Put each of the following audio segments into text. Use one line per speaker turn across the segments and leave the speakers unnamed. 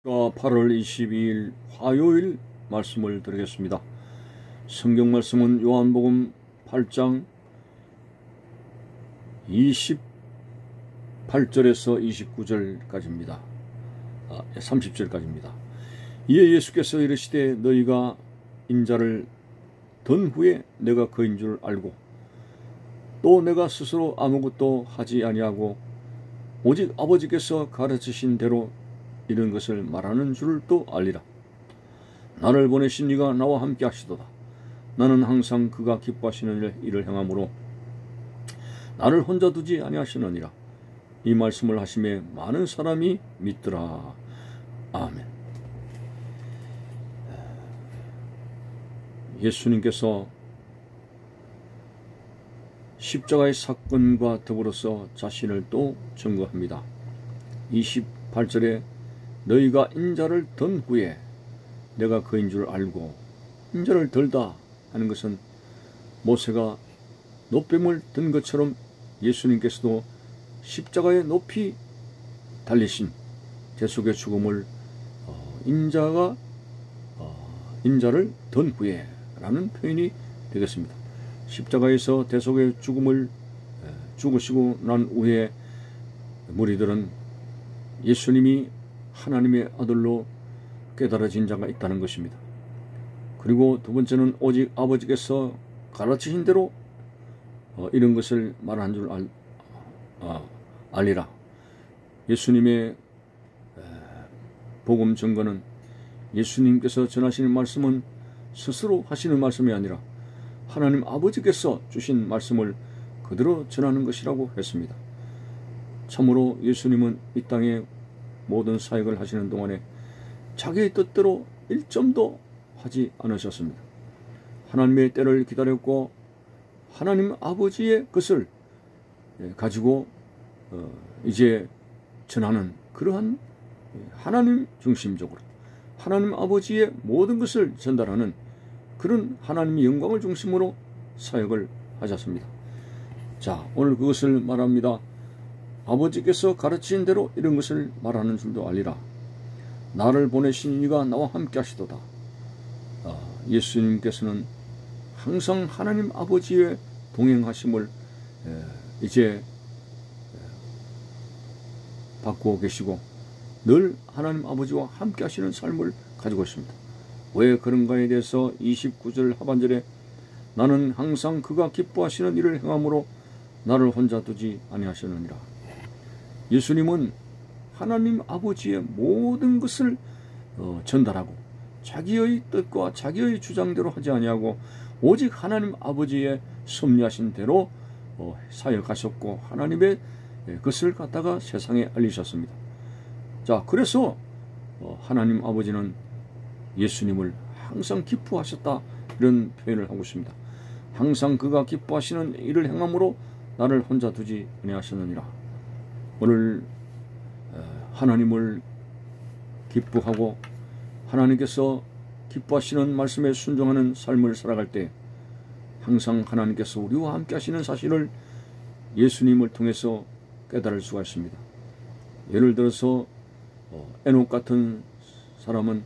8월 22일 화요일 말씀을 드리겠습니다. 성경 말씀은 요한복음 8장 28절에서 29절까지입니다. 30절까지입니다. 이에 예수께서 이르시되 너희가 인자를 든 후에 내가 그인 줄 알고 또 내가 스스로 아무것도 하지 아니하고 오직 아버지께서 가르치신 대로 이런 것을 말하는 줄을 또 알리라. 나를 보내신 이가 나와 함께 하시도다. 나는 항상 그가 기뻐하시는 일을 행함으로 나를 혼자 두지 아니하시느니라. 이 말씀을 하심에 많은 사람이 믿더라. 아멘. 예수님께서 십자가의 사건과 더불어서 자신을 또 증거합니다. 28절에 너희가 인자를 든 후에 내가 그인 줄 알고, 인자를 들다 하는 것은 모세가 노뱀을 든 것처럼 예수님께서도 십자가에 높이 달리신 대속의 죽음을 인자를 든 후에 라는 표현이 되겠습니다. 십자가에서 대속의 죽음을 죽으시고 난 후에 무리들은 예수님이 하나님의 아들로 깨달아진 자가 있다는 것입니다. 그리고 두 번째는 오직 아버지께서 가르치신 대로 이런 것을 말한 줄 알리라. 예수님의 복음 증거는 예수님께서 전하시는 말씀은 스스로 하시는 말씀이 아니라 하나님 아버지께서 주신 말씀을 그대로 전하는 것이라고 했습니다. 참으로 예수님은 이 땅에 모든 사역을 하시는 동안에 자기의 뜻대로 1점도 하지 않으셨습니다. 하나님의 때를 기다렸고 하나님 아버지의 것을 가지고 이제 전하는 그러한 하나님 중심적으로 하나님 아버지의 모든 것을 전달하는 그런 하나님의 영광을 중심으로 사역을 하셨습니다. 자, 오늘 그것을 말합니다. 아버지께서 가르치신 대로 이런 것을 말하는 줄도 알리라. 나를 보내신 이가 나와 함께 하시도다. 예수님께서는 항상 하나님 아버지의 동행하심을 이제 받고 계시고 늘 하나님 아버지와 함께 하시는 삶을 가지고 있습니다. 왜 그런가에 대해서 29절 하반절에 나는 항상 그가 기뻐하시는 일을 행함으로 나를 혼자 두지 아니하시느니라. 예수님은 하나님 아버지의 모든 것을 전달하고 자기의 뜻과 자기의 주장대로 하지 아니하고 오직 하나님 아버지의 섭리하신 대로 사역하셨고 하나님의 것을 갖다가 세상에 알리셨습니다. 자, 그래서 하나님 아버지는 예수님을 항상 기뻐하셨다 이런 표현을 하고 있습니다. 항상 그가 기뻐하시는 일을 행함으로 나를 혼자 두지 아니하시느니라. 오늘 하나님을 기뻐하고 하나님께서 기뻐하시는 말씀에 순종하는 삶을 살아갈 때 항상 하나님께서 우리와 함께 하시는 사실을 예수님을 통해서 깨달을 수가 있습니다. 예를 들어서 에녹 같은 사람은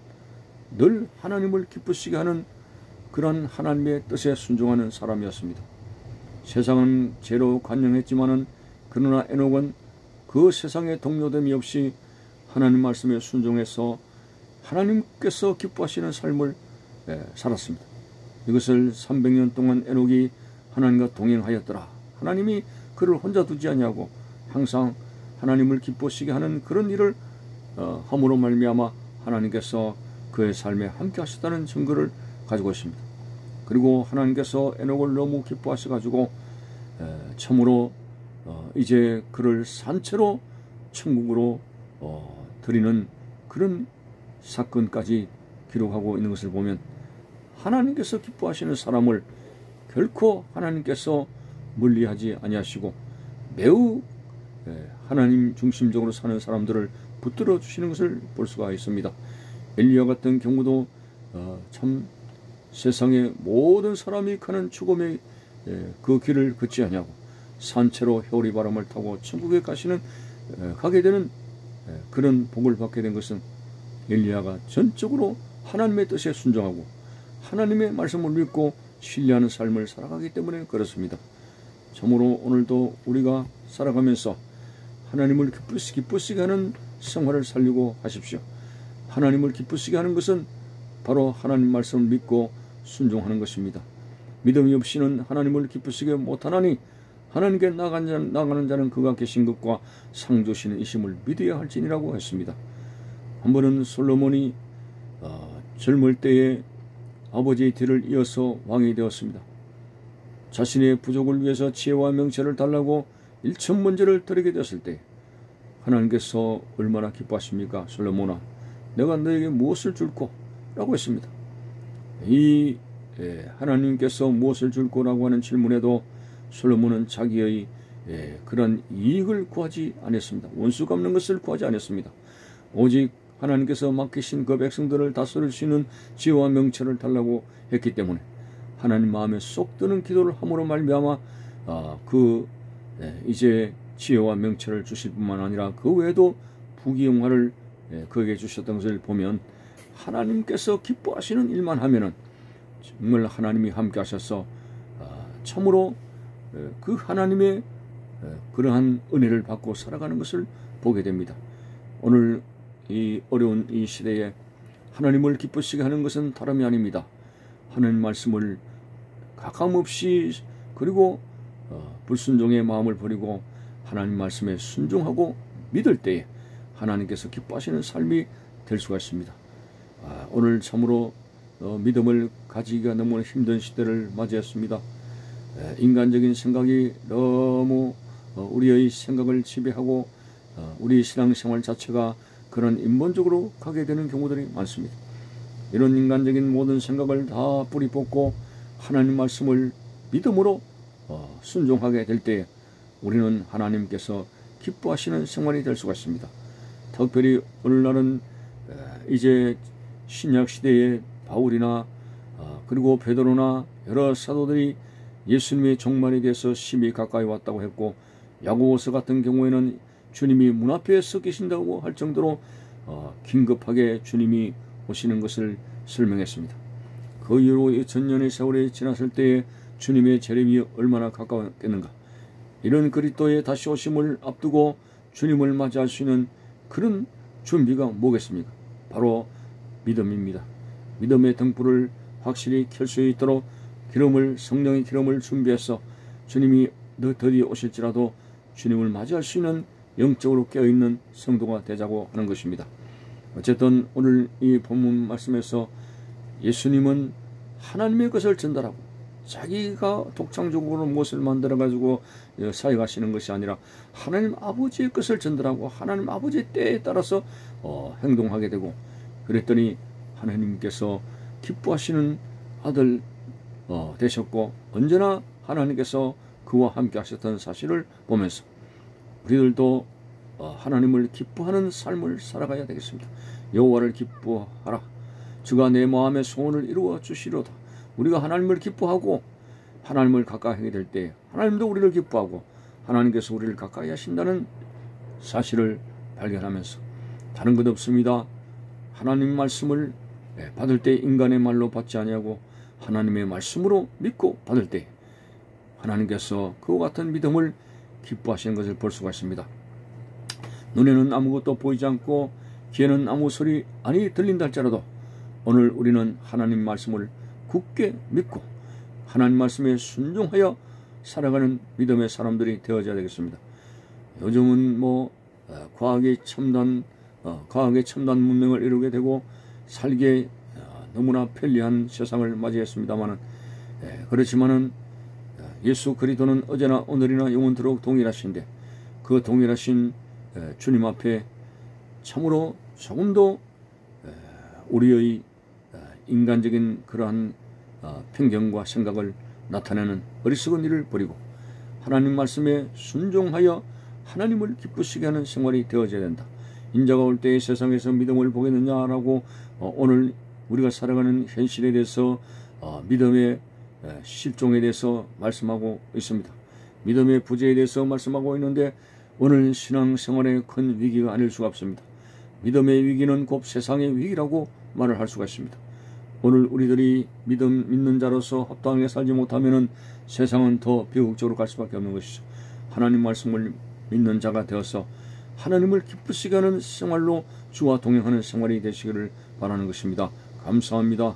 늘 하나님을 기쁘시게 하는 그런 하나님의 뜻에 순종하는 사람이었습니다. 세상은 죄로 관영했지만은 그러나 에녹은 그 세상의 동요됨이 없이 하나님 말씀에 순종해서 하나님께서 기뻐하시는 삶을 살았습니다. 이것을 300년 동안 에녹이 하나님과 동행하였더라. 하나님이 그를 혼자 두지 아니하고 항상 하나님을 기쁘시게 하는 그런 일을 함으로 말미암아 하나님께서 그의 삶에 함께 하셨다는 증거를 가지고 있습니다. 그리고 하나님께서 에녹을 너무 기뻐하셔가지고 참으로 이제 그를 산채로 천국으로 드리는 그런 사건까지 기록하고 있는 것을 보면 하나님께서 기뻐하시는 사람을 결코 하나님께서 멀리하지 아니하시고 매우 하나님 중심적으로 사는 사람들을 붙들어 주시는 것을 볼 수가 있습니다. 엘리야 같은 경우도 참 세상의 모든 사람이 가는 죽음의 그 길을 걷지 아니하고 산채로 효리바람을 타고 천국에 가게 되는 그런 복을 받게 된 것은 엘리야가 전적으로 하나님의 뜻에 순종하고 하나님의 말씀을 믿고 신뢰하는 삶을 살아가기 때문에 그렇습니다. 참으로 오늘도 우리가 살아가면서 하나님을 기쁘시게 하는 생활을 살려고 하십시오. 하나님을 기쁘시게 하는 것은 바로 하나님 말씀을 믿고 순종하는 것입니다. 믿음이 없이는 하나님을 기쁘시게 못하나니 하나님께 나가는 자는 그가 계신 것과 상조시는 이심을 믿어야 할지니라고 했습니다. 한 번은 솔로몬이 젊을 때에 아버지의 뒤를 이어서 왕이 되었습니다. 자신의 부족을 위해서 지혜와 명철을 달라고 일천문제를 드리게 되었을 때 하나님께서 얼마나 기뻐하십니까? 솔로몬아, 내가 너에게 무엇을 줄꼬? 라고 했습니다. 이 하나님께서 무엇을 줄꼬라고 하는 질문에도 솔로몬은 자기의 그런 이익을 구하지 않았습니다. 원수 갚는 것을 구하지 않았습니다. 오직 하나님께서 맡기신 그 백성들을 다스릴 수 있는 지혜와 명철을 달라고 했기 때문에 하나님 마음에 쏙 드는 기도를 함으로 말미암아 이제 지혜와 명철을 주실 뿐만 아니라 그 외에도 부귀영화를 그에게 주셨던 것을 보면 하나님께서 기뻐하시는 일만 하면은 정말 하나님이 함께 하셔서 참으로 그 하나님의 그러한 은혜를 받고 살아가는 것을 보게 됩니다. 오늘 이 어려운 이 시대에 하나님을 기쁘시게 하는 것은 다름이 아닙니다. 하나님 말씀을 가감없이 그리고 불순종의 마음을 버리고 하나님 말씀에 순종하고 믿을 때에 하나님께서 기뻐하시는 삶이 될 수가 있습니다. 오늘 참으로 믿음을 가지기가 너무 힘든 시대를 맞이했습니다. 인간적인 생각이 너무 우리의 생각을 지배하고 우리 신앙생활 자체가 그런 인본적으로 가게 되는 경우들이 많습니다. 이런 인간적인 모든 생각을 다 뿌리 뽑고 하나님 말씀을 믿음으로 순종하게 될 때 우리는 하나님께서 기뻐하시는 생활이 될 수가 있습니다. 특별히 오늘날은 이제 신약시대의 바울이나 그리고 베드로나 여러 사도들이 예수님의 종말에 대해서 심히 가까이 왔다고 했고, 야고보서 같은 경우에는 주님이 문 앞에 서 계신다고 할 정도로 긴급하게 주님이 오시는 것을 설명했습니다. 그 이후로 2000년의 세월이 지났을 때에 주님의 재림이 얼마나 가까웠겠는가. 이런 그리스도의 다시 오심을 앞두고 주님을 맞이할 수 있는 그런 준비가 뭐겠습니까? 바로 믿음입니다. 믿음의 등불을 확실히 켤 수 있도록 성령의 기름을 준비해서 주님이 더디 오실지라도 주님을 맞이할 수 있는 영적으로 깨어있는 성도가 되자고 하는 것입니다. 어쨌든 오늘 이 본문 말씀에서 예수님은 하나님의 것을 전달하고 자기가 독창적으로 무엇을 만들어가지고 사역하시는 것이 아니라 하나님 아버지의 것을 전달하고 하나님 아버지의 때에 따라서 행동하게 되고, 그랬더니 하나님께서 기뻐하시는 아들 되셨고 언제나 하나님께서 그와 함께 하셨던 사실을 보면서 우리들도 하나님을 기뻐하는 삶을 살아가야 되겠습니다. 여호와를 기뻐하라. 주가 내 마음의 소원을 이루어 주시로다. 우리가 하나님을 기뻐하고 하나님을 가까이 하게 될 때 하나님도 우리를 기뻐하고 하나님께서 우리를 가까이 하신다는 사실을 발견하면서 다른 것 없습니다. 하나님 말씀을 받을 때 인간의 말로 받지 아니하고 하나님의 말씀으로 믿고 받을 때 하나님께서 그와 같은 믿음을 기뻐하시는 것을 볼 수가 있습니다. 눈에는 아무것도 보이지 않고 귀에는 아무 소리 아니 들린다 할지라도 오늘 우리는 하나님 말씀을 굳게 믿고 하나님 말씀에 순종하여 살아가는 믿음의 사람들이 되어져야 되겠습니다. 요즘은 과학의 첨단 문명을 이루게 되고 살기에 너무나 편리한 세상을 맞이했습니다만은 그렇지만은 예수 그리스도는 어제나 오늘이나 영원토록 동일하신데 그 동일하신 주님 앞에 참으로 조금도 우리의 인간적인 그러한 편견과 생각을 나타내는 어리석은 일을 버리고 하나님 말씀에 순종하여 하나님을 기쁘시게 하는 생활이 되어져야 된다. 인자가 올 때의 세상에서 믿음을 보겠느냐라고 오늘 우리가 살아가는 현실에 대해서 믿음의 실종에 대해서 말씀하고 있습니다. 믿음의 부재에 대해서 말씀하고 있는데 오늘 신앙생활의 큰 위기가 아닐 수가 없습니다. 믿음의 위기는 곧 세상의 위기라고 말을 할 수가 있습니다. 오늘 우리들이 믿는 자로서 합당하게 살지 못하면 세상은 더 비극적으로 갈 수밖에 없는 것이죠. 하나님 말씀을 믿는 자가 되어서 하나님을 기쁘시게 하는 생활로 주와 동행하는 생활이 되시기를 바라는 것입니다. 감사합니다.